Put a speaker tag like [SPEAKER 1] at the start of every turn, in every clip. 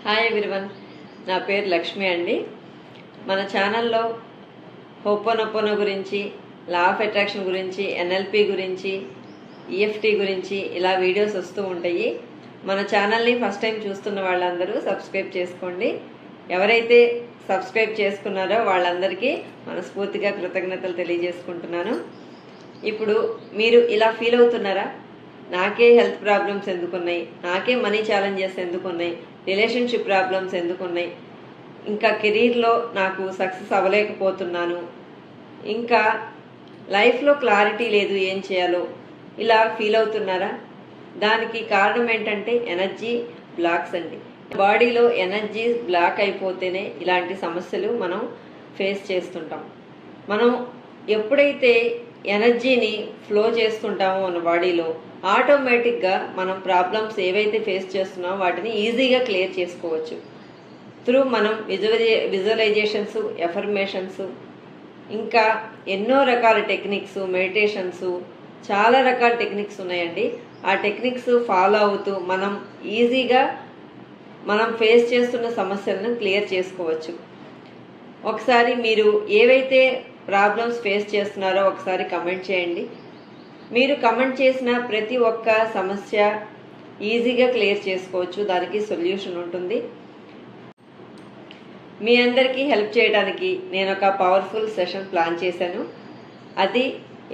[SPEAKER 1] Hi everyone, నా పేరు లక్ష్మి అండి. మన ఛానల్లో హోపోనోపోనో గురించి, లా ఆఫ్ అట్రాక్షన్ గురించి, ఎన్ఎల్పి గురించి, ఈఎఫ్టీ గురించి ఇలా వీడియోస్ వస్తూ ఉంటాయి. మన ఛానల్ని ఫస్ట్ టైం చూస్తున్న వాళ్ళందరూ సబ్స్క్రైబ్ చేసుకోండి. ఎవరైతే సబ్స్క్రైబ్ చేసుకున్నారో వాళ్ళందరికీ మనస్ఫూర్తిగా కృతజ్ఞతలు తెలియజేసుకుంటున్నాను. ఇప్పుడు మీరు ఇలా ఫీల్ అవుతున్నారా? నాకే హెల్త్ ప్రాబ్లమ్స్ ఎందుకున్నాయి, నాకే మనీ ఛాలెంజెస్ ఎందుకున్నాయి, రిలేషన్షిప్ ప్రాబ్లమ్స్ ఎందుకున్నాయి, ఇంకా కెరీర్లో నాకు సక్సెస్ అవ్వలేకపోతున్నాను, ఇంకా లైఫ్లో క్లారిటీ లేదు, ఏం చేయాలో ఇలా ఫీల్ అవుతున్నారా? దానికి కారణం ఏంటంటే ఎనర్జీ బ్లాక్స్ అండి. బాడీలో ఎనర్జీ బ్లాక్ అయిపోతేనే ఇలాంటి సమస్యలు మనం ఫేస్ చేస్తుంటాం. మనం ఎప్పుడైతే ఎనర్జీని ఫ్లో చేస్తుంటామో మన బాడీలో ఆటోమేటిక్గా మనం ప్రాబ్లమ్స్ ఏవైతే ఫేస్ చేస్తున్నామో వాటిని ఈజీగా క్లియర్ చేసుకోవచ్చు. త్రూ మనం విజువలైజేషన్స్, ఎఫర్మేషన్స్, ఇంకా ఎన్నో రకాల టెక్నిక్స్, మెడిటేషన్స్, చాలా రకాల టెక్నిక్స్ ఉన్నాయండి. ఆ టెక్నిక్స్ ఫాలో అవుతూ మనం ఈజీగా మనం ఫేస్ చేస్తున్న సమస్యలను క్లియర్ చేసుకోవచ్చు. ఒకసారి మీరు ఏవైతే ప్రాబ్లమ్స్ ఫేస్ చేస్తున్నారో ఒకసారి కమెంట్ చేయండి. మీరు కమెంట్ చేసిన ప్రతి ఒక్క సమస్య ఈజీగా క్లియర్ చేసుకోవచ్చు, దానికి సొల్యూషన్ ఉంటుంది. మీ అందరికీ హెల్ప్ చేయడానికి నేను ఒక పవర్ఫుల్ సెషన్ ప్లాన్ చేశాను. అది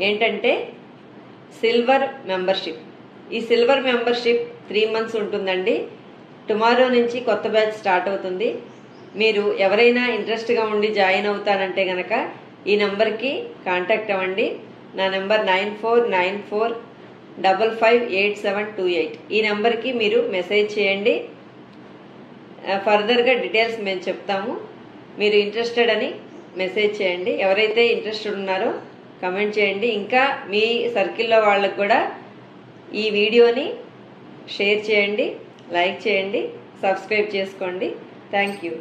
[SPEAKER 1] ఏంటంటే సిల్వర్ మెంబర్షిప్. ఈ సిల్వర్ మెంబర్షిప్ 3 months ఉంటుందండి. టుమారో నుంచి కొత్త బ్యాచ్ స్టార్ట్ అవుతుంది. మీరు ఎవరైనా ఇంట్రెస్ట్గా ఉండి జాయిన్ అవుతానంటే కనుక ఈ నెంబర్కి కాంటాక్ట్ అవ్వండి. నా నెంబర్ 9494558728. ఈ నెంబర్కి మీరు మెసేజ్ చేయండి. ఫర్దర్గా డీటెయిల్స్ మేము చెప్తాము. మీరు ఇంట్రెస్టెడ్ అని మెసేజ్ చేయండి. ఎవరైతే ఇంట్రెస్టెడ్ ఉన్నారో కమెంట్ చేయండి. ఇంకా మీ సర్కిల్లో వాళ్ళకు కూడా ఈ వీడియోని షేర్ చేయండి, లైక్ చేయండి, సబ్స్క్రైబ్ చేసుకోండి. Thank you.